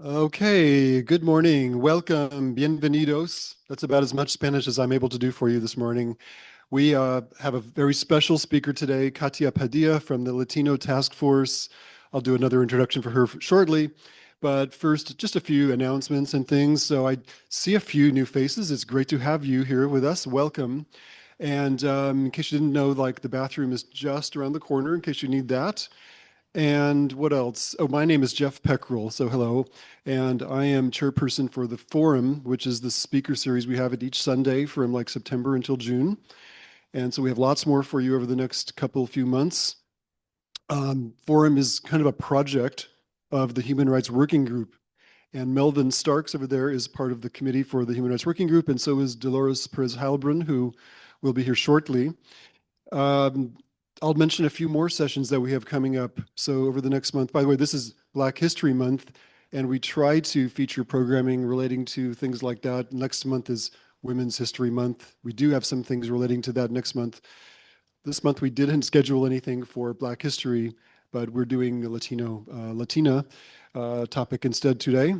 Okay, good morning. Welcome. Bienvenidos. That's about as much Spanish as I'm able to do for you this morning. We have a very special speaker today, Katia Padilla from the Latino Task Force. I'll do another introduction for her shortly. But first, just a few announcements and things. So I see a few new faces. It's great to have you here with us. Welcome. And in case you didn't know, like the bathroom is just around the corner in case you need that. And what else? Oh, my name is Jeff Peckrell, so hello. And I am chairperson for the Forum, which is the speaker series we have at each Sunday from like September until June. And so we have lots more for you over the next few months. Forum is kind of a project of the Human Rights Working Group. And Melvin Starks over there is part of the committee for the Human Rights Working Group, and so is Dolores Perez Heilbrunn, who will be here shortly. Um, I'll mention a few more sessions that we have coming up. So over the next month, by the way, this is Black History Month, and we try to feature programming relating to things like that. Next month is Women's History Month. We do have some things relating to that next month. This month we didn't schedule anything for Black History, but we're doing a Latina topic instead today.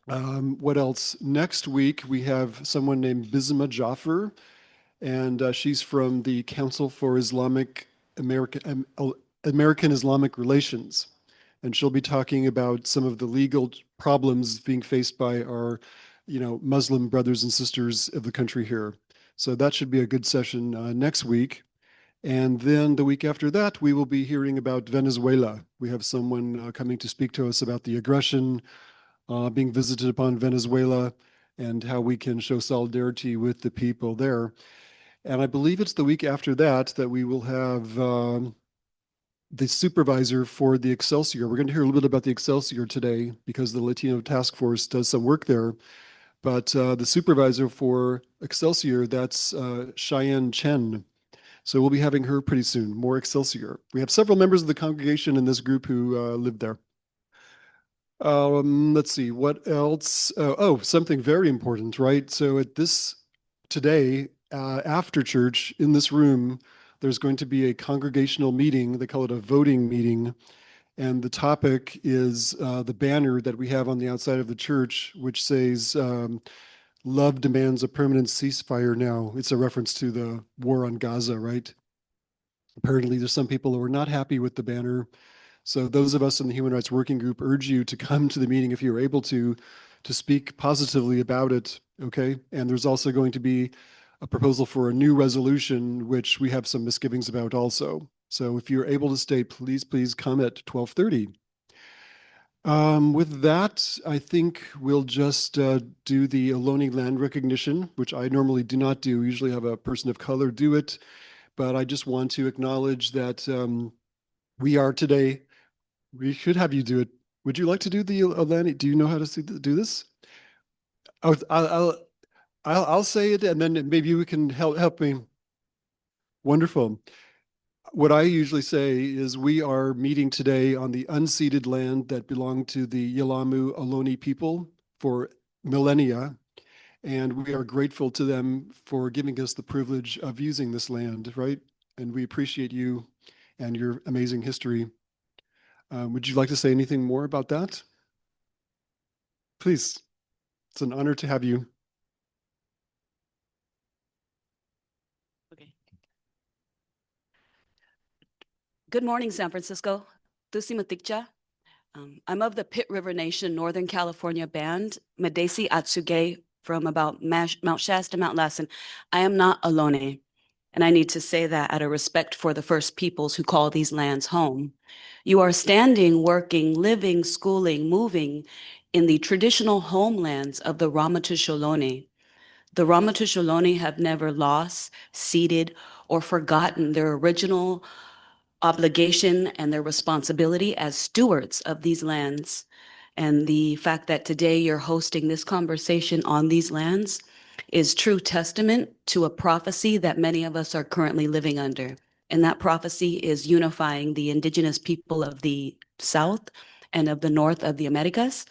What else? Next week we have someone named Bisma Jaffer, and she's from the Council for American Islamic Relations. And she'll be talking about some of the legal problems being faced by our, Muslim brothers and sisters of the country here. So that should be a good session next week. And then the week after that, we will be hearing about Venezuela. We have someone coming to speak to us about the aggression being visited upon Venezuela and how we can show solidarity with the people there. And I believe it's the week after that that we will have the supervisor for the Excelsior. We're going to hear a little bit about the Excelsior today because the Latino Task Force does some work there. But the supervisor for Excelsior, that's Cheyenne Chen. So we'll be having her pretty soon, more Excelsior. We have several members of the congregation in this group who live there. Let's see, what else? Something very important, right? So today, after church in this room, there's going to be a congregational meeting. They call it a voting meeting. And the topic is the banner that we have on the outside of the church, which says, Love demands a permanent ceasefire now. It's a reference to the war on Gaza, right? Apparently, there's some people who are not happy with the banner. So those of us in the Human Rights Working Group urge you to come to the meeting if you're able to speak positively about it, okay? And there's also going to be a proposal for a new resolution, which we have some misgivings about also. So if you're able to stay, please come at 12:30. With that, I think we'll just do the Ohlone land recognition, which I normally do not do. We usually have a person of color do it, but I just want to acknowledge that we are today. We should have you do it. Would you like to do the Ohlone? Do you know how to do this? I'll, I'll, I'll say it, and then maybe you can help me. Wonderful. What I usually say is we are meeting today on the unceded land that belonged to the Yelamu Ohlone people for millennia, and we are grateful to them for giving us the privilege of using this land, right? And we appreciate you and your amazing history. Would you like to say anything more about that? Please. It's an honor to have you. Okay. Good morning, San Francisco. Tusimatikcha. I'm of the Pitt River Nation Northern California band, Medesi Atsuge, from about Mount Shasta, Mount Lassen. I am not Ohlone, and I need to say that out of respect for the first peoples who call these lands home. You are standing, working, living, schooling, moving in the traditional homelands of the Ramaytush Ohlone. The Ramaytush Ohlone have never lost, ceded, or forgotten their original obligation and their responsibility as stewards of these lands. And the fact that today you're hosting this conversation on these lands is true testament to a prophecy that many of us are currently living under. And that prophecy is unifying the indigenous people of the South and of the North of the Americas.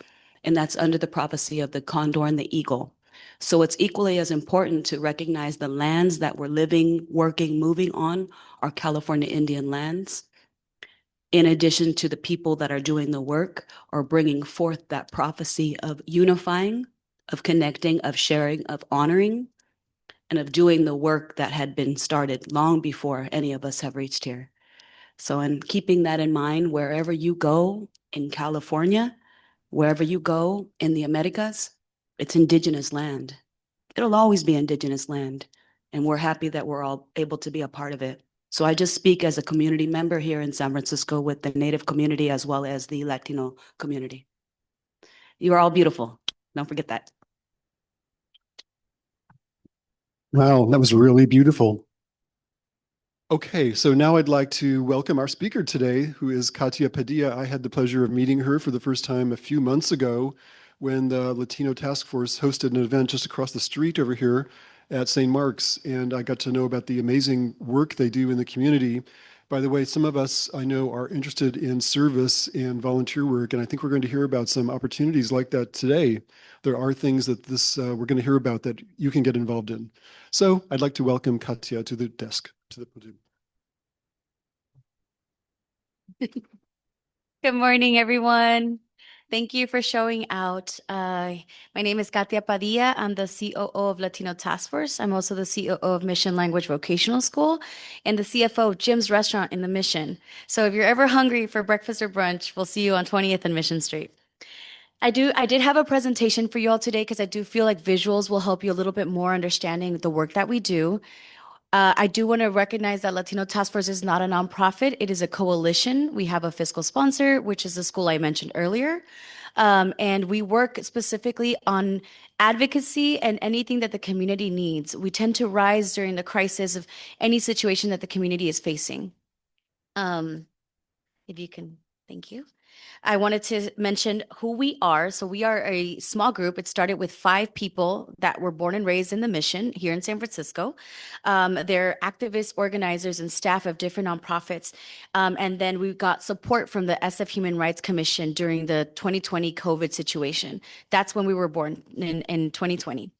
And that's under the prophecy of the condor and the eagle. So it's equally as important to recognize the lands that we're living, working, moving on are California Indian lands. in addition to the people that are doing the work, are bringing forth that prophecy of unifying, of connecting, of sharing, of honoring, and of doing the work that had been started long before any of us have reached here. So, in keeping that in mind, wherever you go in California, wherever you go in the Americas, it's indigenous land. It'll always be indigenous land. And we're happy that we're all able to be a part of it. So I just speak as a community member here in San Francisco with the Native community as well as the Latino community. You are all beautiful. Don't forget that. Wow, that was really beautiful. Okay, so now I'd like to welcome our speaker today, who is Katia Padilla. I had the pleasure of meeting her for the first time a few months ago when the Latino Task Force hosted an event just across the street over here at St. Mark's, and I got to know about the amazing work they do in the community. By the way, some of us I know are interested in service and volunteer work, and I think we're going to hear about some opportunities like that today. There are things that we're going to hear about that you can get involved in. So I'd like to welcome Katia to the desk, to the podium. Good morning, everyone. Thank you for showing out. My name is Katia Padilla. I'm the COO of Latino Task Force. I'm also the COO of Mission Language Vocational School and the CFO of Jim's Restaurant in the Mission. So if you're ever hungry for breakfast or brunch, we'll see you on 20th and Mission Street. I did have a presentation for you all today because I do feel like visuals will help you a little bit more understanding the work that we do. I do want to recognize that Latino Task Force is not a nonprofit. It is a coalition. We have a fiscal sponsor, which is the school I mentioned earlier. And we work specifically on advocacy and anything that the community needs. We tend to rise during the crisis of any situation that the community is facing. If you can, thank you. I wanted to mention who we are. So we are a small group. It started with 5 people that were born and raised in the Mission here in San Francisco. They're activists, organizers, and staff of different nonprofits. And then we got support from the SF Human Rights Commission during the 2020 COVID situation. That's when we were born in 2020.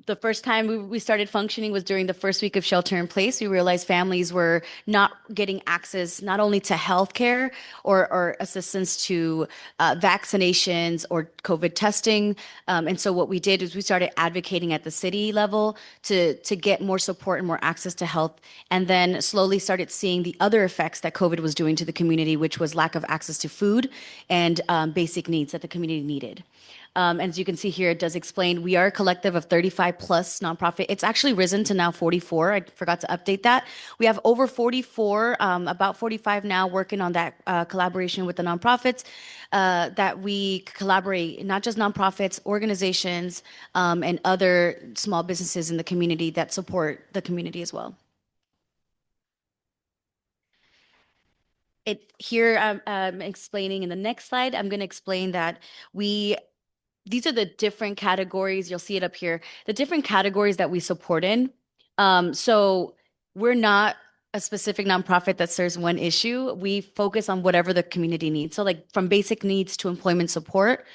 The first time we started functioning was during the first week of shelter in place. We realized families were not getting access not only to healthcare or assistance to vaccinations or COVID testing. And so what we did is we started advocating at the city level to get more support and more access to health, and then slowly started seeing the other effects that COVID was doing to the community, which was lack of access to food and basic needs that the community needed. As you can see here, it does explain we are a collective of 35 plus nonprofit. It's actually risen to now 44. I forgot to update that. We have over 44, about 45 now working on that collaboration with the nonprofits that we collaborate, not just nonprofits, organizations, and other small businesses in the community that support the community as well. Here I'm explaining in the next slide, I'm going to explain that these are the different categories. You'll see it up here. The different categories that we support in. So we're not a specific nonprofit that serves one issue. We focus on whatever the community needs. So like from basic needs to employment support,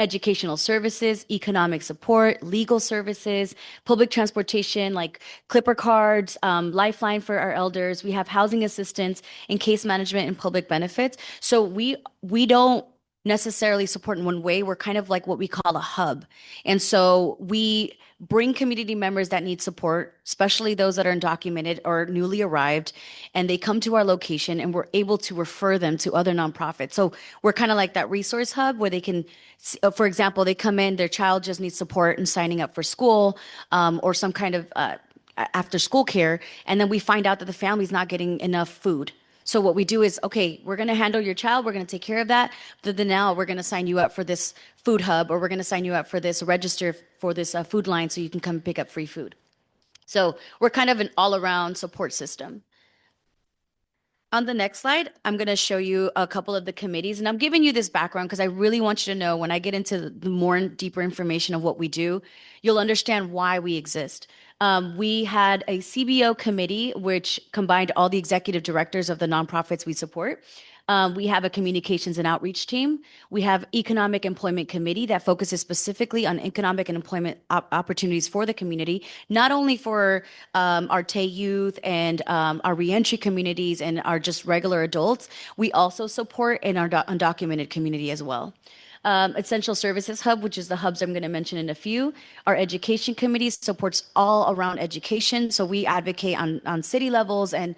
educational services, economic support, legal services, public transportation like Clipper cards, Lifeline for our elders. We have housing assistance and case management and public benefits. So we don't necessarily support in one way. We're kind of like what we call a hub. And so we bring community members that need support, especially those that are undocumented or newly arrived, and they come to our location and we're able to refer them to other nonprofits. So we're kind of like that resource hub where they can, for example, they come in, their child just needs support in signing up for school or some kind of after school care. And then we find out that the family's not getting enough food. So what we do is, okay, we're going to handle your child. We're going to take care of that. But then now we're going to sign you up for this food hub, or we're going to sign you up for this register for this food line so you can come pick up free food. So we're kind of an all-around support system. On the next slide, I'm going to show you a couple of the committees, and I'm giving you this background because I really want you to know when I get into the more deeper information of what we do, you'll understand why we exist. We had a CBO committee, which combined all the executive directors of the nonprofits we support. We have a communications and outreach team. We have economic employment committee that focuses specifically on economic and employment opportunities for the community, not only for our Tay youth and our reentry communities and our just regular adults. We also support in our undocumented community as well. Essential Services Hub, which is the hubs I'm going to mention in a few. Our education committee supports all around education. So we advocate on city levels and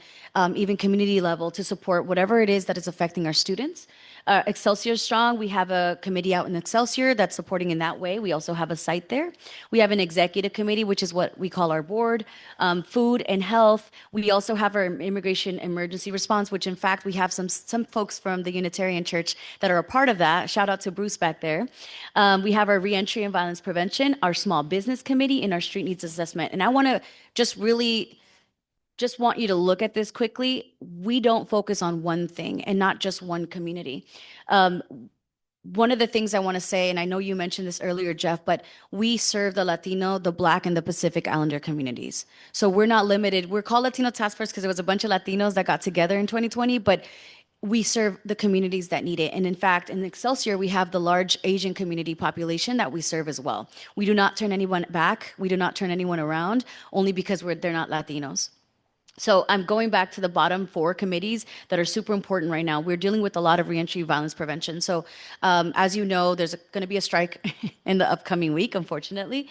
even community level to support whatever it is that is affecting our students. Excelsior Strong, we have a committee out in Excelsior that's supporting in that way. We also have a site there. We have an executive committee, which is what we call our board. Food and health. We also have our immigration emergency response, which in fact we have some folks from the Unitarian Church that are a part of that. Shout out to Bruce back there. We have our reentry and violence prevention, our small business committee, and our street needs assessment. And I want to just want you to look at this quickly. We don't focus on one thing and not just one community. One of the things I want to say, and I know you mentioned this earlier, Jeff, but we serve the Latino, the Black, and the Pacific Islander communities. So we're not limited. We're called Latino Task Force because there was a bunch of Latinos that got together in 2020, but we serve the communities that need it. And in fact, in Excelsior, we have the large Asian community population that we serve as well. We do not turn anyone back. We do not turn anyone around, only because they're not Latinos. So I'm going back to the bottom four committees that are super important right now. We're dealing with a lot of reentry violence prevention. So as you know, there's going to be a strike in the upcoming week, unfortunately.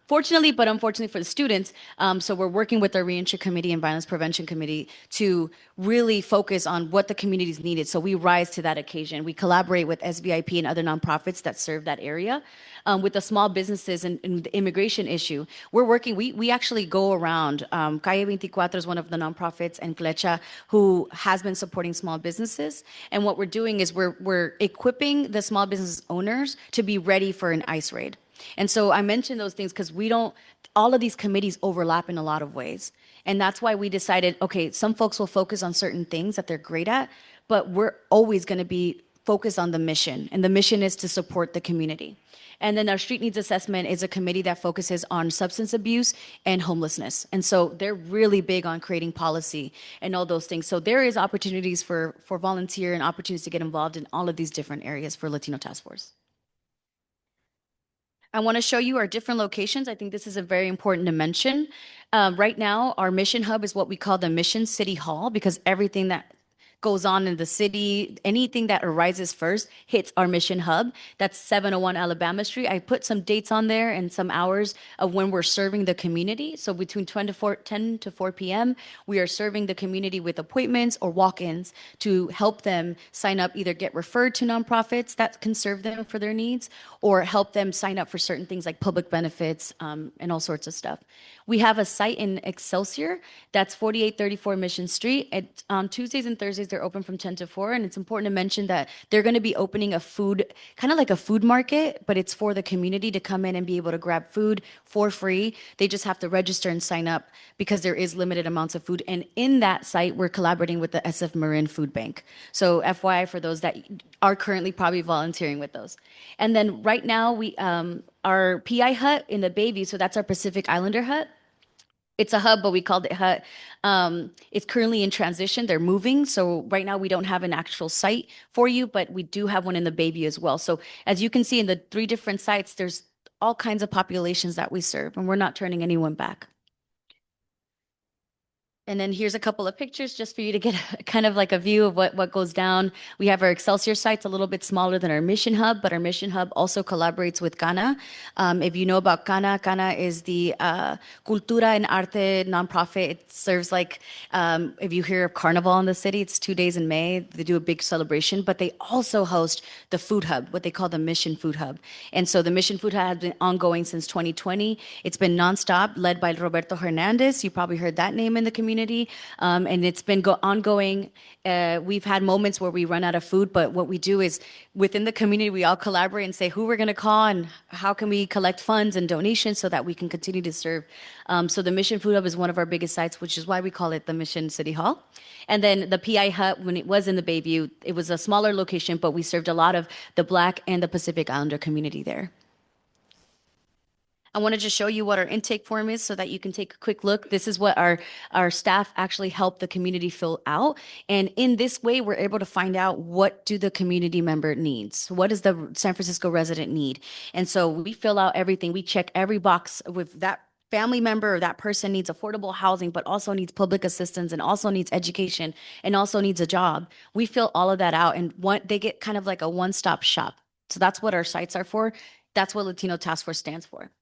Fortunately, but unfortunately for the students. So we're working with our reentry committee and violence prevention committee to really focus on what the communities needed. So we rise to that occasion. We collaborate with SBIP and other nonprofits that serve that area. With the small businesses and the immigration issue, we're working, we actually go around. Calle 24 is one of the nonprofits, and Flecha, who has been supporting small businesses. And what we're doing is we're equipping the small business owners to be ready for an ICE raid. And so I mention those things because all of these committees overlap in a lot of ways. And that's why we decided, okay, some folks will focus on certain things that they're great at, but we're always going to be focused on the mission. And the mission is to support the community. And then our street needs assessment is a committee that focuses on substance abuse and homelessness. And so they're really big on creating policy and all those things. So there is opportunities for volunteer and opportunities to get involved in all of these different areas for Latino Task Force. I want to show you our different locations. I think this is a very important to mention. Right now, our mission hub is what we call the Mission City Hall, because everything that goes on in the city, anything that arises first hits our mission hub. That's 701 Alabama Street. I put some dates on there and some hours of when we're serving the community. So between 10 to 4 p.m., we are serving the community with appointments or walk-ins to help them sign up, either get referred to nonprofits that can serve them for their needs, or help them sign up for certain things like public benefits and all sorts of stuff. We have a site in Excelsior that's 4834 Mission Street. On Tuesdays and Thursdays, they're open from 10 to 4. And it's important to mention that they're going to be opening a food, kind of like a food market, but it's for the community to come in and be able to grab food for free. They just have to register and sign up because there is limited amounts of food. And in that site, we're collaborating with the SF Marin Food Bank. So FYI for those that are currently probably volunteering with those. And then right now, we our PI hut in the Bayview, so that's our Pacific Islander hut. It's a hub, but we called it hut. It's currently in transition. They're moving. So right now we don't have an actual site for you, but we do have one in the Bayview as well. So as you can see in the 3 different sites, there's all kinds of populations that we serve, and we're not turning anyone back. And then here's a couple of pictures just for you to get kind of like a view of what goes down. We have our Excelsior sites a little bit smaller than our Mission Hub, but our Mission Hub also collaborates with CANA. If you know about CANA, CANA is the Cultura and Arte nonprofit. It serves like, if you hear of Carnival in the city, it's 2 days in May. They do a big celebration, but they also host the Food Hub, what they call the Mission Food Hub. And so the Mission Food Hub has been ongoing since 2020. It's been nonstop, led by Roberto Hernandez. You probably heard that name in the community. And it's been ongoing. We've had moments where we run out of food, but what we do is within the community, we all collaborate and say who we're going to call and how can we collect funds and donations so that we can continue to serve. So the Mission Food Hub is one of our biggest sites, which is why we call it the Mission City Hall. And then the PI Hut, when it was in the Bayview, it was a smaller location, but we served a lot of the Black and the Pacific Islander community there. I want to just show you what our intake form is so that you can take a quick look. This is what our staff actually help the community fill out. And in this way, we're able to find out what do the community member needs? What does the San Francisco resident need? And so we fill out everything. We check every box with that family member or that person needs affordable housing, but also needs public assistance and also needs education and also needs a job. We fill all of that out and they get kind of like a one-stop shop. So that's what our sites are for. That's what Latino Task Force stands for.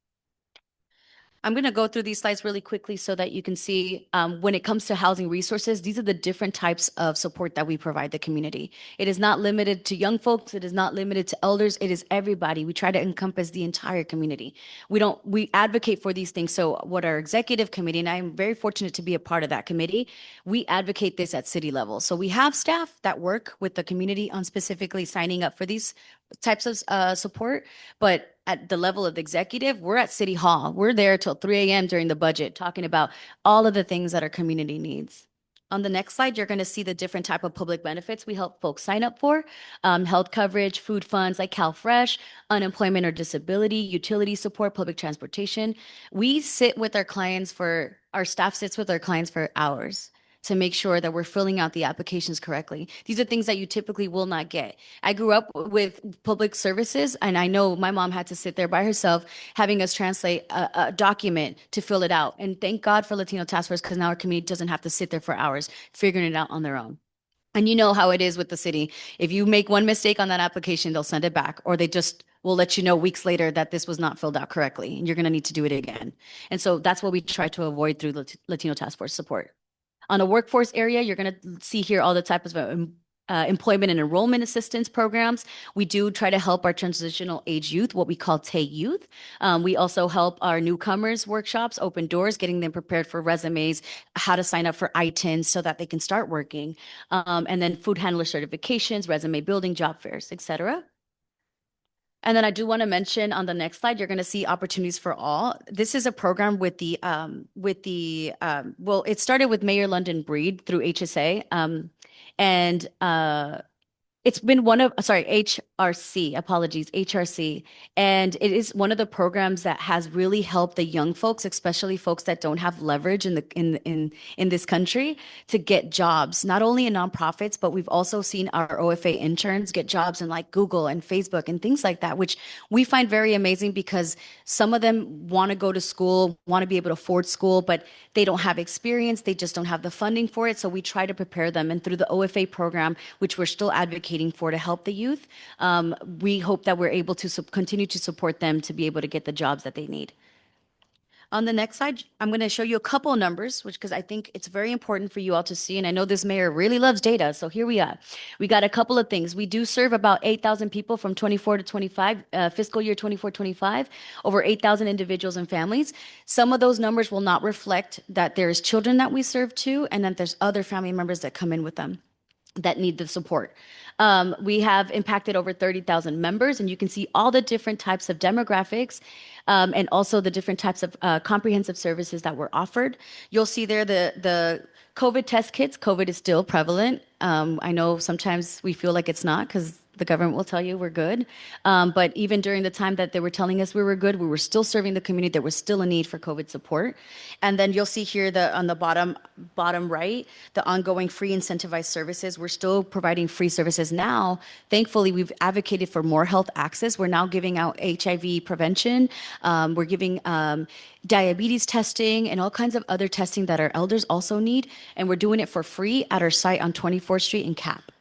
I'm going to go through these slides really quickly so that you can see when it comes to housing resources, these are the different types of support that we provide the community. It is not limited to young folks. It is not limited to elders. It is everybody. We try to encompass the entire community. We advocate for these things. So what our executive committee, and I'm very fortunate to be a part of that committee, we advocate this at city level. So we have staff that work with the community on specifically signing up for these types of support, but at the level of the executive, we're at City Hall. We're there till 3 a.m. during the budget, talking about all of the things that our community needs. On the next slide, you're going to see the different type of public benefits we help folks sign up for. Health coverage, food funds like CalFresh, unemployment or disability, utility support, public transportation. Our staff sits with our clients for hours to make sure that we're filling out the applications correctly. These are things that you typically will not get. I grew up with public services, and I know my mom had to sit there by herself having us translate a document to fill it out. And thank God for Latino Task Force, because now our community doesn't have to sit there for hours figuring it out on their own. And you know how it is with the city. If you make one mistake on that application, they'll send it back, or they just will let you know weeks later that this was not filled out correctly, and you're going to need to do it again. And so that's what we try to avoid through Latino Task Force support. On the workforce area, you're going to see here all the types of employment and enrollment assistance programs. We do try to help our transitional age youth, what we call TAY youth. We also help our newcomers workshops, open doors, getting them prepared for resumes, how to sign up for ITINs so that they can start working, and then food handler certifications, resume building, job fairs, etc. And then I do want to mention on the next slide, you're going to see opportunities for all. This is a program it started with Mayor London Breed through HSA. And it's been HRC. And it is one of the programs that has really helped the young folks, especially folks that don't have leverage in this country, to get jobs, not only in nonprofits, but we've also seen our OFA interns get jobs in like Google and Facebook and things like that, which we find very amazing because some of them want to go to school, want to be able to afford school, but they don't have experience. They just don't have the funding for it. So we try to prepare them. And through the OFA program, which we're still advocating for to help the youth, we hope that we're able to continue to support them to be able to get the jobs that they need. On the next slide, I'm going to show you a couple of numbers, because I think it's very important for you all to see. And I know this mayor really loves data. So here we are. We got a couple of things. We do serve about 8,000 people from 24 to 25, fiscal year 24-25, over 8,000 individuals and families. Some of those numbers will not reflect that there's children that we serve too, and that there's other family members that come in with them that need the support. We have impacted over 30,000 members, and you can see all the different types of demographics and also the different types of comprehensive services that were offered. You'll see there the COVID test kits. COVID is still prevalent. I know sometimes we feel like it's not, because the government will tell you we're good. But even during the time that they were telling us we were good, we were still serving the community. There was still a need for COVID support. And then you'll see here on the bottom right, the ongoing free incentivized services. We're still providing free services now. Thankfully, we've advocated for more health access. We're now giving out HIV prevention. We're giving diabetes testing and all kinds of other testing that our elders also need. And we're doing it for free at our site on 24th Street in CAP.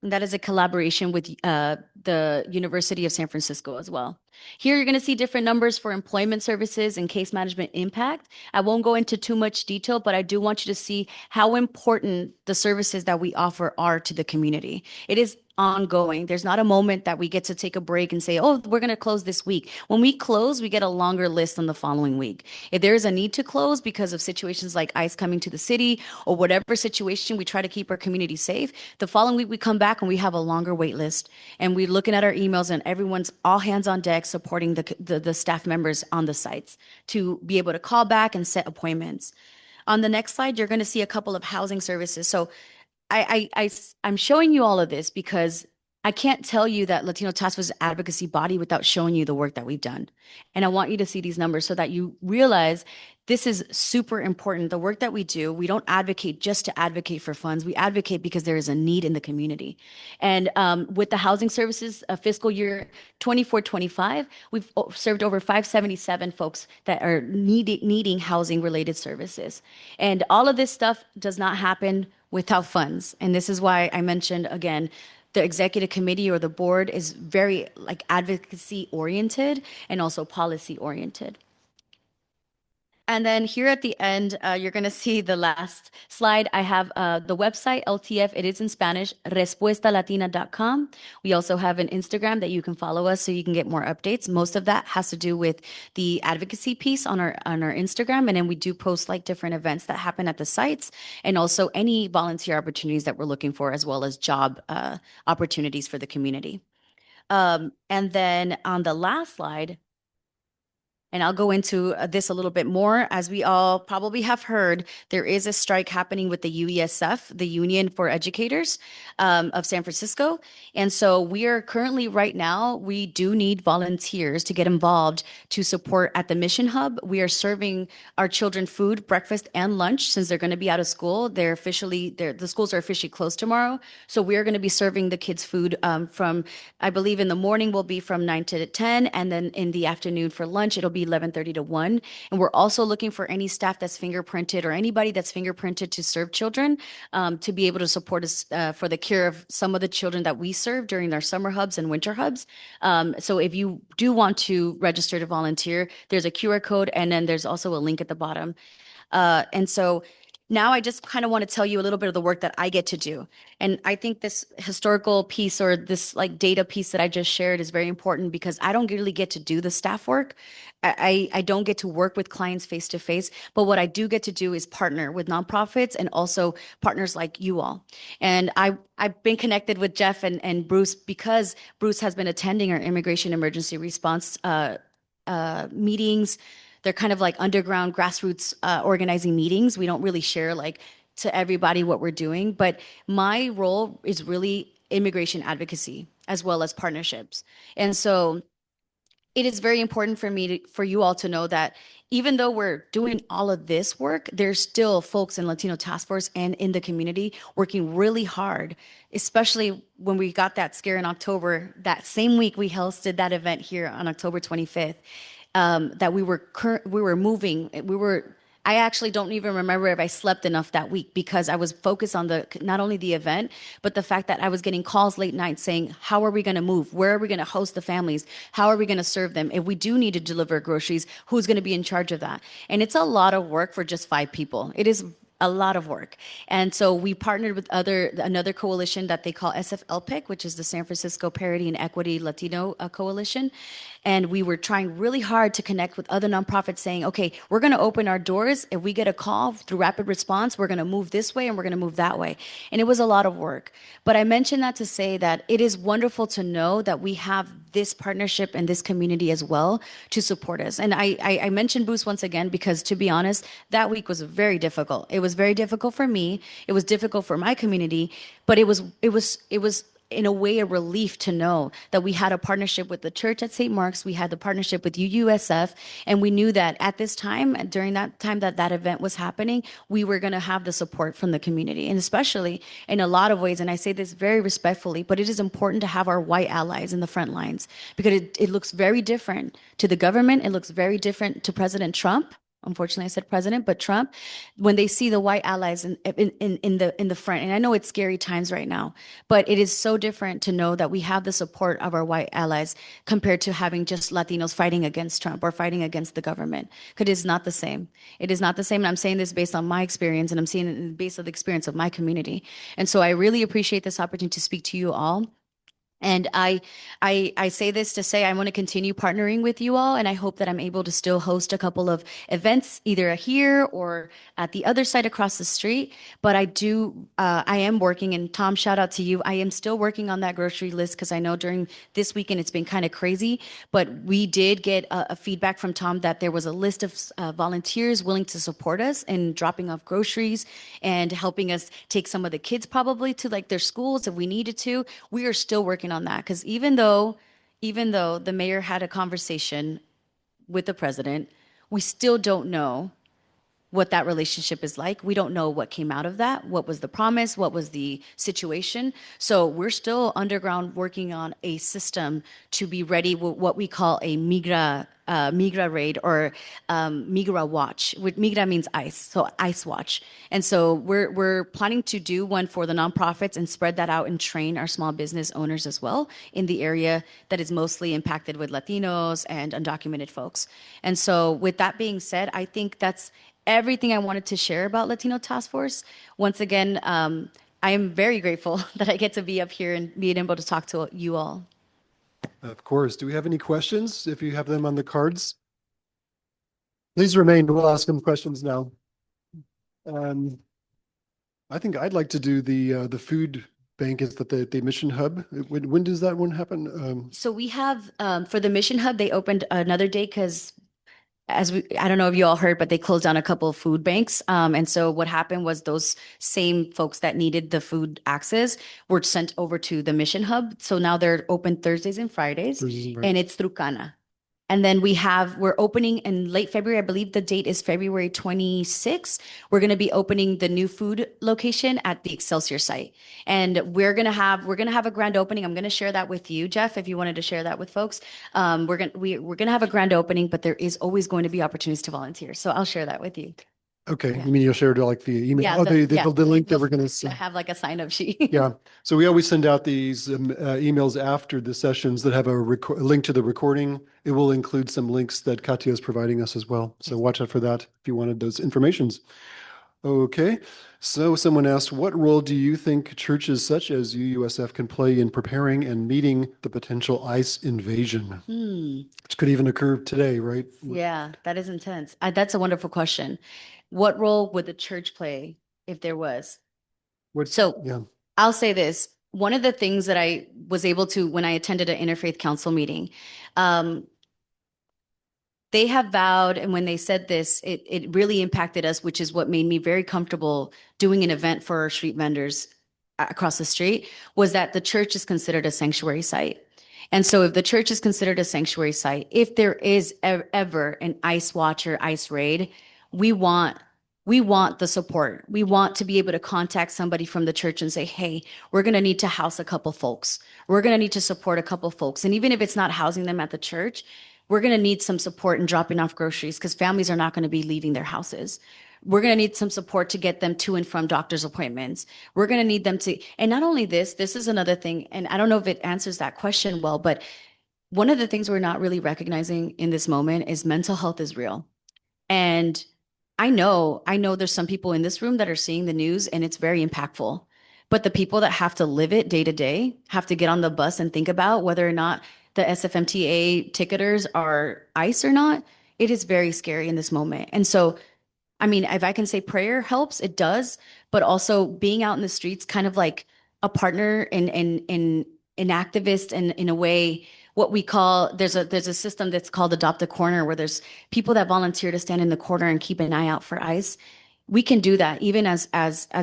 And that is a collaboration with the University of San Francisco as well. Here you're going to see different numbers for employment services and case management impact. I won't go into too much detail, but I do want you to see how important the services that we offer are to the community. It is ongoing. There's not a moment that we get to take a break and say, oh, we're going to close this week. When we close, we get a longer list on the following week. If there is a need to close because of situations like ICE coming to the city or whatever situation, we try to keep our community safe. The following week, we come back and we have a longer wait list. And we're looking at our emails, and everyone's all hands on deck supporting the staff members on the sites to be able to call back and set appointments. On the next slide, you're going to see a couple of housing services. So I'm showing you all of this because I can't tell you that Latino Task Force is an advocacy body without showing you the work that we've done. And I want you to see these numbers so that you realize this is super important. The work that we do, we don't advocate just to advocate for funds. We advocate because there is a need in the community. And with the housing services fiscal year 24-25, we've served over 577 folks that are needing housing related services. And all of this stuff does not happen without funds. And this is why I mentioned again, the executive committee or the board is very like advocacy oriented and also policy oriented. And then here at the end, you're going to see the last slide. I have the website, LTF. It is in Spanish, respuestalatina.com. We also have an Instagram that you can follow us so you can get more updates. Most of that has to do with the advocacy piece on our Instagram. And then we do post like different events that happen at the sites and also any volunteer opportunities that we're looking for, as well as job opportunities for the community. And then on the last slide, and I'll go into this a little bit more. As we all probably have heard, there is a strike happening with the UESF, the Union for Educators of San Francisco. And so we are currently right now, we do need volunteers to get involved to support at the Mission Hub. We are serving our children food, breakfast, and lunch since they're going to be out of school. The schools are officially closed tomorrow. So we are going to be serving the kids food from, I believe in the morning will be from 9 to 10. And then in the afternoon for lunch, it'll be 11:30 to 1. And we're also looking for any staff that's fingerprinted or anybody that's fingerprinted to serve children to be able to support us for the care of some of the children that we serve during our summer hubs and winter hubs. So if you do want to register to volunteer, there's a QR code and then there's also a link at the bottom. And so now I just kind of want to tell you a little bit of the work that I get to do. And I think this historical piece or this like data piece that I just shared is very important because I don't really get to do the staff work. I don't get to work with clients face to face, but what I do get to do is partner with nonprofits and also partners like you all. And I've been connected with Jeff and Bruce because Bruce has been attending our immigration emergency response meetings. They're kind of like underground grassroots organizing meetings. We don't really share like to everybody what we're doing, but my role is really immigration advocacy as well as partnerships. And so it is very important for me for you all to know that even though we're doing all of this work, there's still folks in Latino Task Force and in the community working really hard, especially when we got that scare in October. That same week, we hosted that event here on October 25th. That we were moving. I actually don't even remember if I slept enough that week because I was focused on not only the event, but the fact that I was getting calls late night saying, how are we going to move? Where are we going to host the families? How are we going to serve them? If we do need to deliver groceries, who's going to be in charge of that? And it's a lot of work for just 5 people. It is a lot of work. And so we partnered with another coalition that they call SFLPIC, which is the San Francisco Parity and Equity Latino Coalition. And we were trying really hard to connect with other nonprofits saying, okay, we're going to open our doors. If we get a call through rapid response, we're going to move this way and we're going to move that way. And it was a lot of work. But I mentioned that to say that it is wonderful to know that we have this partnership and this community as well to support us. And I mentioned Bruce once again, because to be honest, that week was very difficult. It was very difficult for me. It was difficult for my community, but it was in a way a relief to know that we had a partnership with the church at St. Mark's. We had the partnership with UUSF, and we knew that at this time, during that time that event was happening, we were going to have the support from the community, and especially in a lot of ways, and I say this very respectfully, but it is important to have our white allies in the front lines because it looks very different to the government. It looks very different to President Trump. Unfortunately, I said president, but Trump, when they see the white allies in the front, and I know it's scary times right now, but it is so different to know that we have the support of our white allies compared to having just Latinos fighting against Trump or fighting against the government, because it is not the same. It is not the same, and I'm saying this based on my experience, and I'm seeing it based on the experience of my community. And so I really appreciate this opportunity to speak to you all. And I say this to say I want to continue partnering with you all, and I hope that I'm able to still host a couple of events either here or at the other side across the street. But I am working, and Tom, shout out to you. I am still working on that grocery list because I know during this weekend it's been kind of crazy. But we did get a feedback from Tom that there was a list of volunteers willing to support us in dropping off groceries and helping us take some of the kids probably to like their schools if we needed to. We are still working comment on that because even though the mayor had a conversation with the president, we still don't know what that relationship is like. We don't know what came out of that, what was the promise, what was the situation. So we're still underground working on a system to be ready with what we call a migra raid or migra watch. Migra means ice, so ice watch. And so we're planning to do one for the nonprofits and spread that out and train our small business owners as well in the area that is mostly impacted with Latinos and undocumented folks. And so with that being said, I think that's everything I wanted to share about Latino Task Force. Once again, I am very grateful that I get to be up here and being able to talk to you all. Of course. Do we have any questions? If you have them on the cards, please remain. We'll ask them questions now. I think I'd like to do the food bank is that the Mission Hub. When does that one happen? So we have for the Mission Hub, they opened another day because I don't know if you all heard, but they closed down a couple of food banks. And so what happened was those same folks that needed the food access were sent over to the Mission Hub. So now they're open Thursdays and Fridays, and it's through Cana. And then we're opening in late February. I believe the date is February 26th. We're going to be opening the new food location at the Excelsior site. And we're going to have a grand opening. I'm going to share that with you, Jeff, if you wanted to share that with folks. We're going to have a grand opening, but there is always going to be opportunities to volunteer. So I'll share that with you. Okay. Yeah. You mean you'll share it like via email? Yeah, Oh, the link that we're going I to have like a sign-up sheet. Yeah. So we always send out these emails after the sessions that have a link to the recording. It will include some links that Katia is providing us as well. So watch out for that if you wanted those informations. Okay. So someone asked, what role do you think churches such as UUSF can play in preparing and meeting the potential ICE invasion? Which could even occur today, right? Yeah, that is intense. That's a wonderful question. What role would the church play if there was? Yeah. I'll say this. One of the things that I was able to, when I attended an interfaith council meeting, they have vowed, and when they said this, it really impacted us, which is what made me very comfortable doing an event for our street vendors across the street, was that the church is considered a sanctuary site. And so if the church is considered a sanctuary site, if there is ever an ICE watch or ICE raid, we want the support. We want to be able to contact somebody from the church and say, hey, we're going to need to house a couple folks. We're going to need to support a couple folks. And even if it's not housing them at the church, we're going to need some support in dropping off groceries because families are not going to be leaving their houses. We're going to need some support to get them to and from doctor's appointments. We're going to need them to, and not only this is another thing, and I don't know if it answers that question well, but one of the things we're not really recognizing in this moment is mental health is real. And I know there's some people in this room that are seeing the news and it's very impactful. But the people that have to live it day to day have to get on the bus and think about whether or not the SFMTA ticketers are ICE or not. It is very scary in this moment. And so, I mean, if I can say prayer helps, it does, but also being out in the streets, kind of like a partner and an activist, and in a way, what we call there's a system that's called Adopt a Corner, where there's people that volunteer to stand in the corner and keep an eye out for ICE. We can do that even as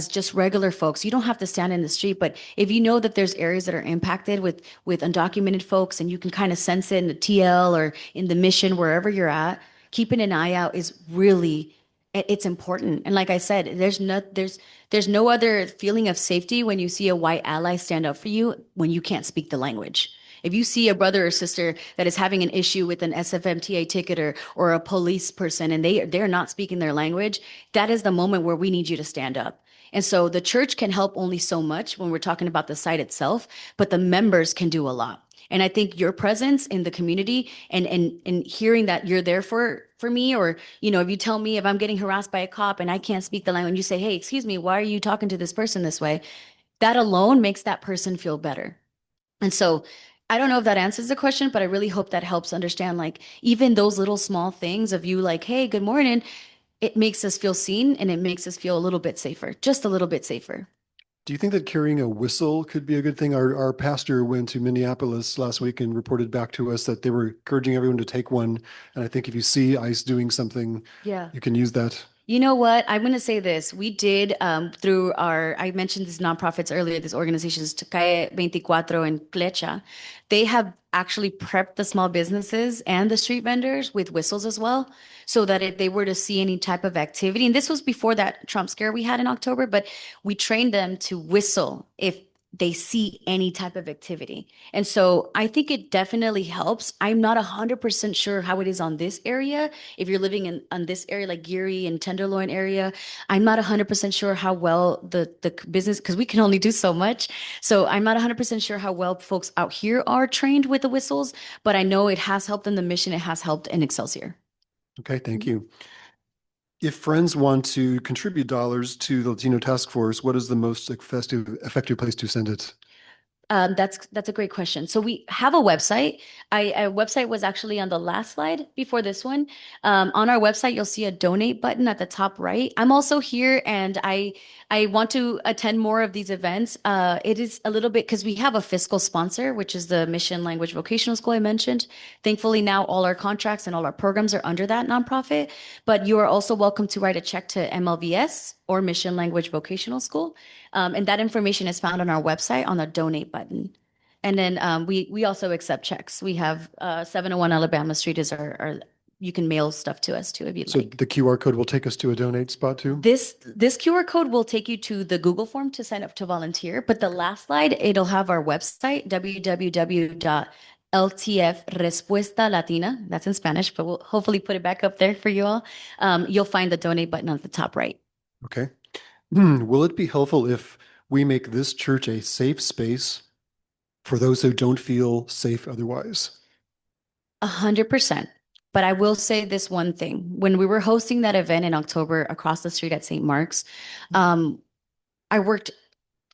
just regular folks. You don't have to stand in the street, but if you know that there's areas that are impacted with undocumented folks, and you can kind of sense it in the TL or in the Mission, wherever you're at, keeping an eye out is really, it's important. And like I said, there's no other feeling of safety when you see a white ally stand up for you when you can't speak the language. If you see a brother or sister that is having an issue with an SFMTA ticketer or a police person, and they're not speaking their language, that is the moment where we need you to stand up. And so the church can help only so much when we're talking about the site itself, but the members can do a lot. And I think your presence in the community and hearing that you're there for me, or, you know, if you tell me if I'm getting harassed by a cop and I can't speak the language, you say, hey, excuse me, why are you talking to this person this way? That alone makes that person feel better. And so I don't know if that answers the question, but I really hope that helps understand, like, even those little small things of you like, hey, good morning, it makes us feel seen and it makes us feel a little bit safer, just a little bit safer. Do you think that carrying a whistle could be a good thing? Our pastor went to Minneapolis last week and reported back to us that they were encouraging everyone to take one. And I think if you see ICE doing something, Yeah. you can use that. You know what? I'm going to say this. We did through I mentioned these nonprofits earlier, these organizations, Calle 24 and Flecha. They have actually prepped the small businesses and the street vendors with whistles as well, so that if they were to see any type of activity, and this was before that Trump scare we had in October, but we trained them to whistle if they see any type of activity. And so I think it definitely helps. I'm not 100% sure how it is on this area. If you're living in on this area like Geary and Tenderloin area, I'm not 100% sure how well the business, because we can only do so much. So I'm not 100% sure how well folks out here are trained with the whistles, but I know it has helped in the mission. It has helped in Excelsior. Okay, thank you. If friends want to contribute dollars to the Latino Task Force, what is the most effective place to send it? That's a great question. So we have a website. Our website was actually on the last slide before this one. On our website, you'll see a donate button at the top right. I'm also here, and I want to attend more of these events. It is a little bit because we have a fiscal sponsor, which is the Mission Language Vocational School I mentioned. Thankfully, now all our contracts and all our programs are under that nonprofit. But you are also welcome to write a check to MLVS or Mission Language Vocational School. And that information is found on our website on the donate button. And then we also accept checks. We have 701 Alabama Street is our you can mail stuff to us too if you'd So like. the QR code will take us to a donate spot too? This QR code will take you to the Google form to sign up to volunteer. But the last slide, it'll have our website, www.ltfrespuesta latina. That's in Spanish, but we'll hopefully put it back up there for you all. You'll find the donate button on the top right. Okay. Will it be helpful if we make this church a safe space for those who don't feel safe otherwise? 100%. But I will say this one thing. When we were hosting that event in October across the street at St. Mark's, I worked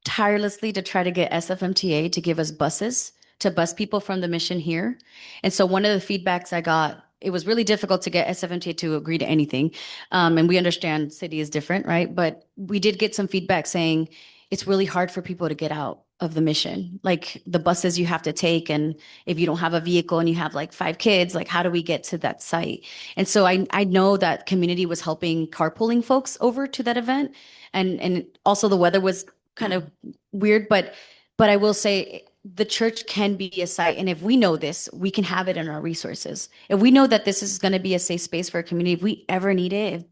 tirelessly to try to get SFMTA to give us buses to bus people from the mission here. And so one of the feedbacks I got, it was really difficult to get SFMTA to agree to anything. And we understand city is different, right? But we did get some feedback saying it's really hard for people to get out of the mission. Like the buses you have to take, and if you don't have a vehicle and you have like 5 kids, like how do we get to that site? And so I know that community was helping carpooling folks over to that event. And also the weather was kind of weird, but I will say the church can be a site, and if we know this, we can have it in our resources. If we know that this is going to be a safe space for a community, if we ever need it,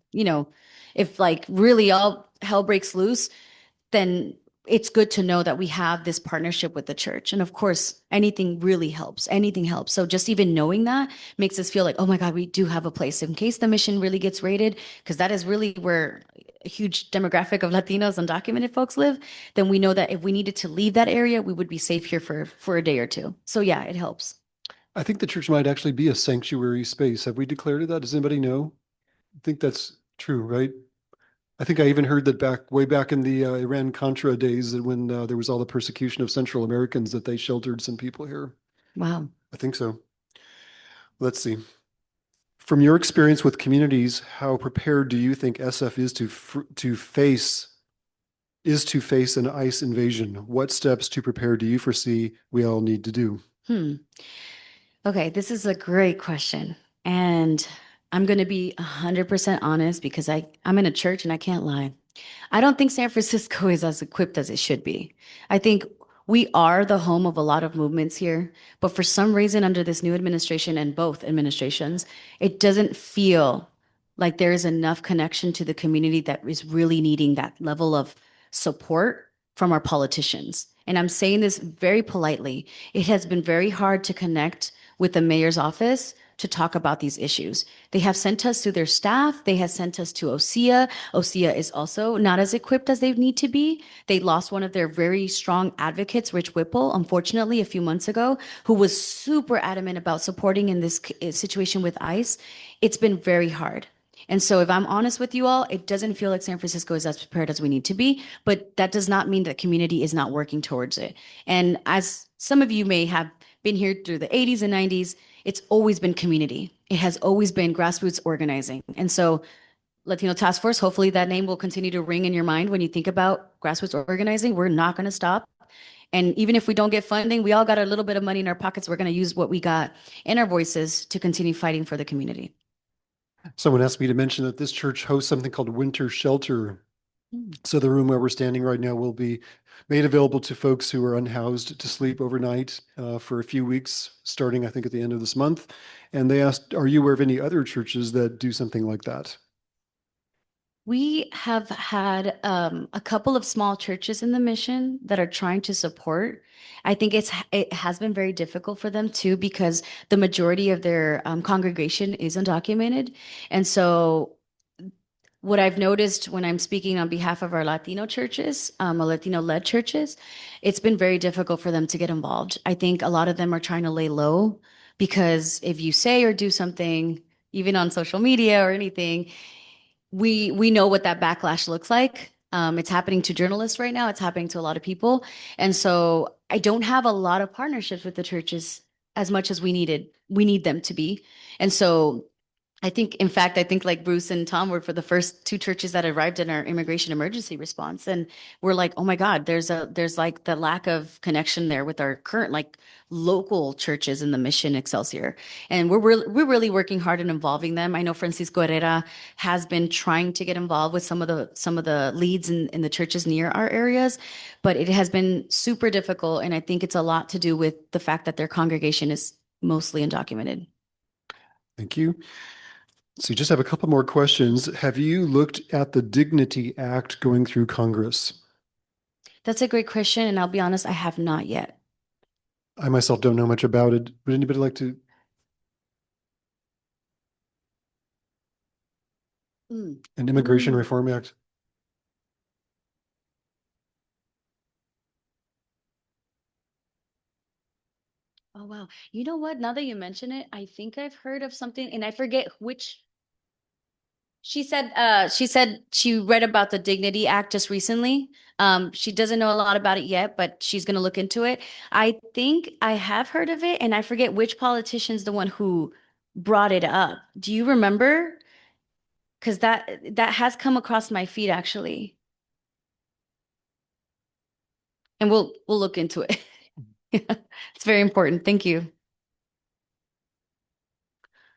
if like really all hell breaks loose, then it's good to know that we have this partnership with the church. And of course, anything really helps. Anything helps. So just even knowing that makes us feel like, oh my God, we do have a place in case the mission really gets raided, because that is really where a huge demographic of Latinos and undocumented folks live. Then we know that if we needed to leave that area, we would be safe here for a day or two. So yeah, it helps. I think the church might actually be a sanctuary space. Have we declared that? Does anybody know? I think that's true, right? I think I even heard that way back in the Iran-Contra days, that when there was all the persecution of Central Americans, that they sheltered some people here. Wow. I think so. Let's see. From your experience with communities, how prepared do you think SF is to face an ICE invasion? What steps to prepare do you foresee we all need to do? Okay, this is a great question. And I'm going to be 100% honest because I'm in a church and I can't lie. I don't think San Francisco is as equipped as it should be. I think we are the home of a lot of movements here, but for some reason, under this new administration and both administrations, it doesn't feel like there is enough connection to the community that is really needing that level of support from our politicians. And I'm saying this very politely. It has been very hard to connect with the mayor's office to talk about these issues. They have sent us to their staff. They have sent us to OSEA. OSEA is also not as equipped as they need to be. They lost one of their very strong advocates, Rich Whipple, unfortunately, a few months ago, who was super adamant about supporting in this situation with ICE. It's been very hard. And so if I'm honest with you all, it doesn't feel like San Francisco is as prepared as we need to be, but that does not mean that community is not working towards it. And as some of you may have been here through the 80s and 90s, it's always been community. It has always been grassroots organizing. And so Latino Task Force, hopefully that name will continue to ring in your mind when you think about grassroots organizing. We're not going to stop. And even if we don't get funding, we all got a little bit of money in our pockets. We're going to use what we got in our voices to continue fighting for the community. Someone asked me to mention that this church hosts something called Winter Shelter. Mm. So the room where we're standing right now will be made available to folks who are unhoused to sleep overnight for a few weeks, starting, I think, at the end of this month. And they asked, are you aware of any other churches that do something like that? We have had a couple of small churches in the mission that are trying to support. I think it has been very difficult for them too because the majority of their congregation is undocumented, and so what I've noticed when I'm speaking on behalf of our Latino churches, Latino-led churches, it's been very difficult for them to get involved. I think a lot of them are trying to lay low because if you say or do something, even on social media or anything, we know what that backlash looks like. It's happening to journalists right now. It's happening to a lot of people. And so I don't have a lot of partnerships with the churches as much as we need them to be. And so I think, in fact, I think like Bruce and Tom were for the first two churches that arrived in our immigration emergency response. And we're like, oh my God, there's like the lack of connection there with our current like local churches in the mission Excelsior. And we're really working hard in involving them. I know Francisco Herrera has been trying to get involved with some of the leads in the churches near our areas, but it has been super difficult. And I think it's a lot to do with the fact that their congregation is mostly undocumented. Thank you. So you just have a couple more questions. Have you looked at the Dignity Act going through Congress? That's a great question, and I'll be honest, I have not yet. I myself don't know much about it. Would anybody like to? Mm. An Immigration Mm. Reform Act? Oh wow. You know what? Now that you mention it, I think I've heard of something and I forget which she said she read about the Dignity Act just recently. She doesn't know a lot about it yet, but she's gonna look into it. I think I have heard of it and I forget which politician's the one who brought it up. Do you remember? Because that has come across my feed actually. And we'll look into it. It's very important. Thank you.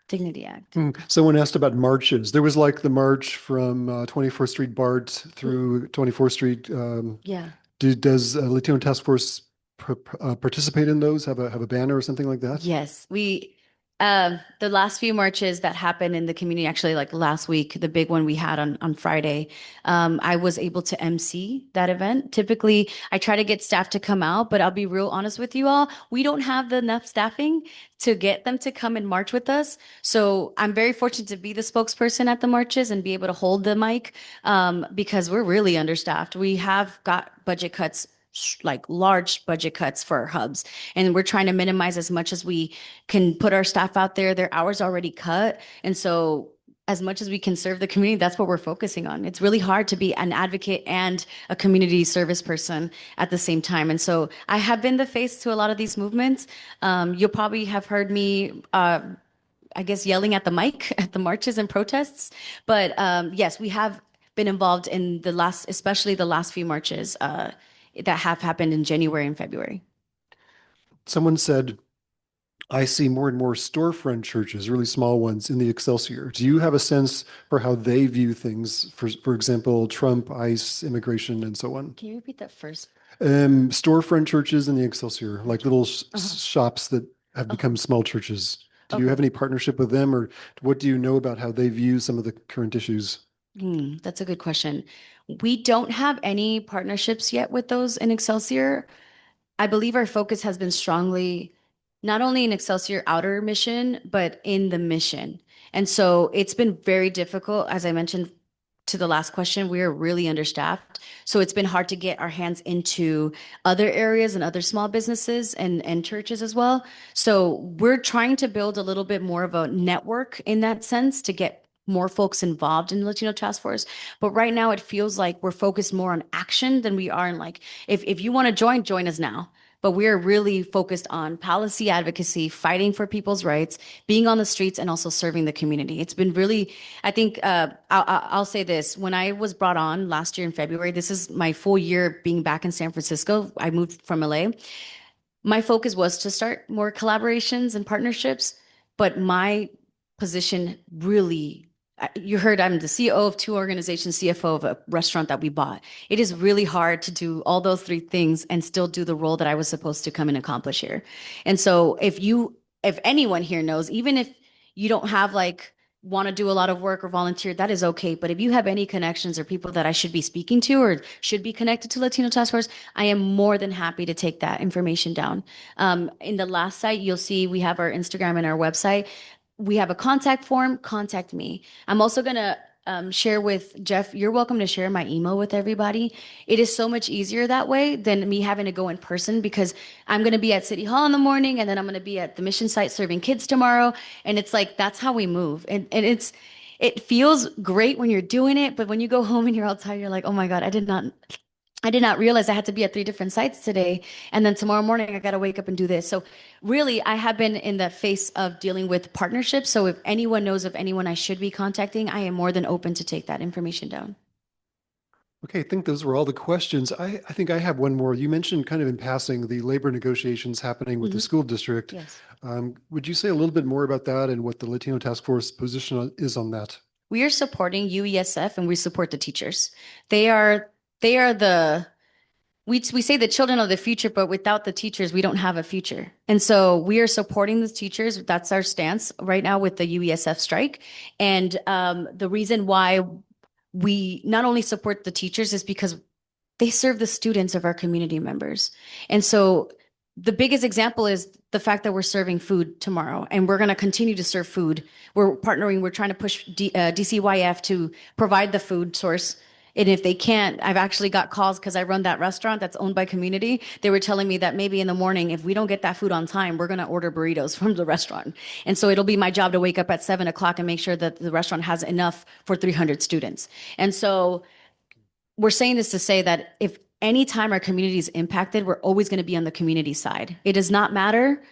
Dignity Act. Someone asked about marches. There was like the march from 24th Street BART through 24th Street. Yeah. Does Latino Task Force participate in those? Have a banner or something like that? Yes, we the last few marches that happened in the community, actually like last week, the big one we had on Friday, I was able to MC that event. Typically, I try to get staff to come out, but I'll be real honest with you all, we don't have the enough staffing to get them to come and march with us. So I'm very fortunate to be the spokesperson at the marches and be able to hold the mic because we're really understaffed. We have got budget cuts like large budget cuts for our hubs. And we're trying to minimize as much as we can put our staff out there. Their hours already cut. And so as much as we can serve the community, that's what we're focusing on. It's really hard to be an advocate and a community service person at the same time. And so I have been the face to a lot of these movements. You'll probably have heard me I guess yelling at the mic at the marches and protests. But yes, we have been involved in the last, especially the last few marches that have happened in January and February. Someone said, I see more and more storefront churches, really small ones, in the Excelsior. Do you have a sense for how they view things? For example, Trump, ICE, immigration, and so on. Can you repeat that first? Storefront churches in the Excelsior, like little shops that have Uh-huh. become small churches. Do you Okay. have any partnership with them, or what do you know about how they view some of the current issues? That's a good question. We don't have any partnerships yet with those in Excelsior. I believe our focus has been strongly not only in Excelsior outer mission, but in the mission. And so it's been very difficult, as I mentioned to the last question, we are really understaffed. So it's been hard to get our hands into other areas and other small businesses and churches as well. So we're trying to build a little bit more of a network in that sense to get more folks involved in the Latino Task Force. But right now it feels like we're focused more on action than we are in like, if you want to join us now. But we're really focused on policy advocacy, fighting for people's rights, being on the streets, and also serving the community. It's been really, I think, I'll say this. When I was brought on last year in February, this is my full year being back in San Francisco. I moved from LA. My focus was to start more collaborations and partnerships, but my position really You heard I'm the CEO of two organizations, CFO of a restaurant that we bought. It is really hard to do all those three things and still do the role that I was supposed to come and accomplish here. And so if anyone here knows, even if you don't have like want to do a lot of work or volunteer, that is okay. But if you have any connections or people that I should be speaking to or should be connected to Latino Task Force, I am more than happy to take that information down. In the last site, you'll see we have our Instagram and our website. We have a contact form, contact me. I'm also going to share with Jeff. You're welcome to share my email with everybody. It is so much easier that way than me having to go in person because I'm going to be at City Hall in the morning and then I'm going to be at the mission site serving kids tomorrow. And it's like, that's how we move. And it feels great when you're doing it, but when you go home and you're all tired, you're like, oh my God, I did not realize I had to be at 3 different sites today. And then tomorrow morning, I got to wake up and do this. So really, I have been in the face of dealing with partnerships. So if anyone knows of anyone I should be contacting, I am more than open to take that information down. Okay, I think those were all the questions. I think I have one more. You mentioned kind of in passing the labor negotiations happening with the school district. Yes. Would you say a little bit more about that and what the Latino Task Force position is on that? We are supporting UESF and we support the teachers. They are we say the children of the future, but without the teachers, we don't have a future. And so we are supporting the teachers. That's our stance right now with the UESF strike. And the reason why we not only support the teachers is because they serve the students of our community members. And so the biggest example is the fact that we're serving food tomorrow and we're going to continue to serve food. We're partnering, we're trying to push DCYF to provide the food source. And if they can't, I've actually got calls because I run that restaurant that's owned by community. They were telling me that maybe in the morning, if we don't get that food on time, we're going to order burritos from the restaurant. And so it'll be my job to wake up at 7 o'clock and make sure that the restaurant has enough for 300 students. And so we're saying this to say that if anytime our community is impacted, we're always going to be on the community side. It does not matter.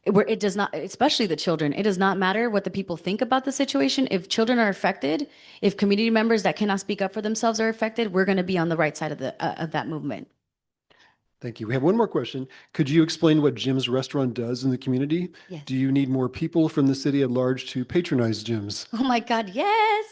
It does not, especially the children, it does not matter what the people think about the situation. If children are affected, if community members that cannot speak up for themselves are affected, we're going to be on the right side of that movement. Thank you. We have one more question. Could you explain what Jim's Restaurant does in the community? Yes. Do you need more people from the city at large to patronize Jim's? Oh my God, yes.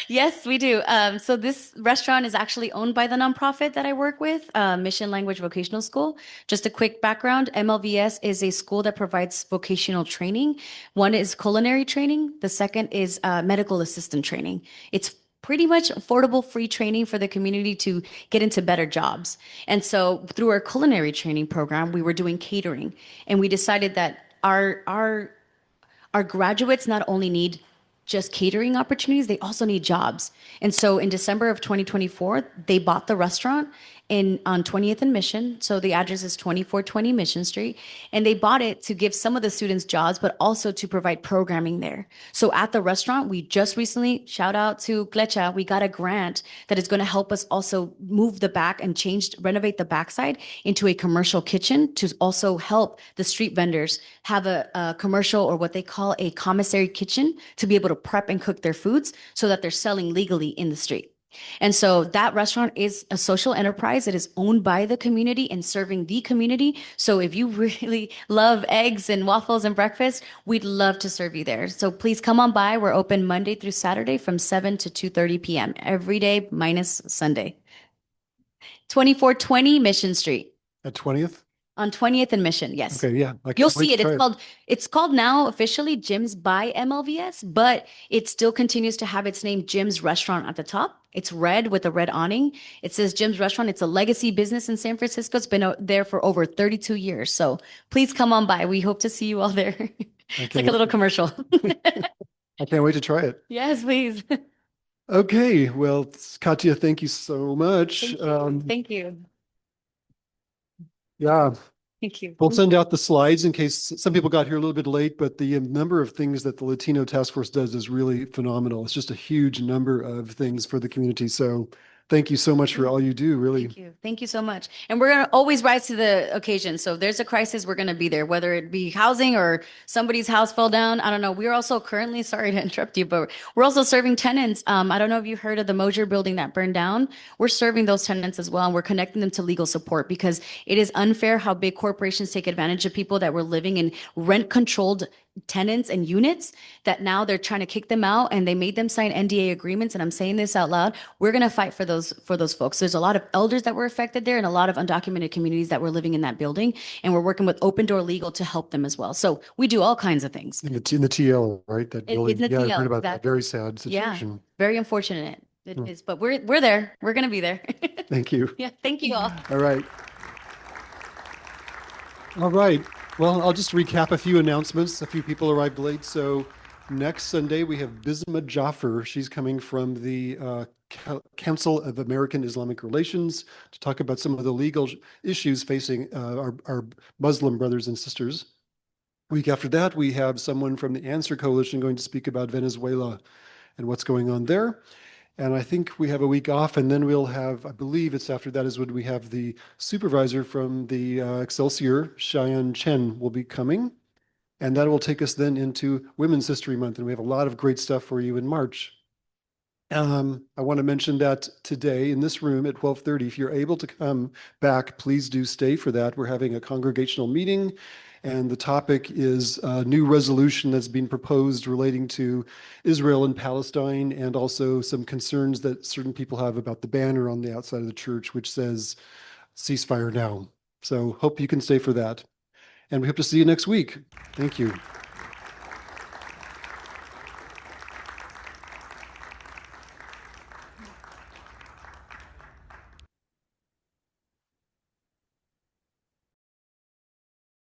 Yes, we do. So this restaurant is actually owned by the nonprofit that I work with, Mission Language Vocational School. Just a quick background, MLVS is a school that provides vocational training. One is culinary training. The second is medical assistant training. It's pretty much affordable free training for the community to get into better jobs. And so through our culinary training program, we were doing catering and we decided that our graduates not only need just catering opportunities, they also need jobs. And so in December of 2024, they bought the restaurant on 20th and Mission. So the address is 2420 Mission Street. And they bought it to give some of the students jobs, but also to provide programming there. So at the restaurant, we just recently, shout out to Klecha, we got a grant that is going to help us also move the back and renovate the backside into a commercial kitchen to also help the street vendors have a commercial or what they call a commissary kitchen to be able to prep and cook their foods so that they're selling legally in the street. And so that restaurant is a social enterprise. It is owned by the community and serving the community. So if you really love eggs and waffles and breakfast, we'd love to serve you there. So please come on by. We're open Monday through Saturday from 7 to 2:30 p.m. every day minus Sunday. 2420 Mission Street. At 20th? On 20th and Mission, yes. Okay, yeah. You'll see it. It's called now officially Jim's by MLVS, but it still continues to have its name Jim's Restaurant at the top. It's red with a red awning. It says Jim's Restaurant. It's a legacy business in San Francisco. It's been there for over 32 years. So please come on by. We hope to see you all there. It's like a little commercial. I can't wait to try it. Yes, please. Okay, well, Katia, thank you so much. Thank you. Yeah. Thank you. We'll send out the slides in case some people got here a little bit late, but the number of things that the Latino Task Force does is really phenomenal. It's just a huge number of things for the community. So thank you so much for all you do, really. Thank you. Thank you so much. And we're going to always rise to the occasion. So if there's a crisis, we're going to be there, whether it be housing or somebody's house fell down. I don't know. We're also currently, sorry to interrupt you, but we're also serving tenants. I don't know if you heard of the Mosier building that burned down. We're serving those tenants as well. And we're connecting them to legal support because it is unfair how big corporations take advantage of people that were living in rent controlled tenants and units that now they're trying to kick them out and they made them sign NDA agreements. And I'm saying this out loud. We're going to fight for those folks. There's a lot of elders that were affected there and a lot of undocumented communities that were living in that building. And we're working with Open Door Legal to help them as well. So we do all kinds of things. In the TL, right? That building. In the Yeah, I TL, heard about that. exactly. Very sad situation. Very unfortunate. It is, but we're there. We're going to be there. Thank you. Yeah. Thank you all. All right. All right. Well, I'll just recap a few announcements. A few people arrived late. So next Sunday, we have Bisma Jaffer. She's coming from the Council of American Islamic Relations to talk about some of the legal issues facing our Muslim brothers and sisters. Week after that, we have someone from the Answer Coalition going to speak about Venezuela and what's going on there. And I think we have a week off, and then we'll have, I believe it's after that is when we have the supervisor from the Excelsior, Cheyenne Chen, will be coming. And that will take us then into Women's History Month, and we have a lot of great stuff for you in March. I want to mention that today in this room at 12:30, if you're able to come back, please do stay for that. We're having a congregational meeting, and the topic is a new resolution that's being proposed relating to Israel and Palestine, and also some concerns that certain people have about the banner on the outside of the church, which says ceasefire now. So hope you can stay for that. And we hope to see you next week. Thank you.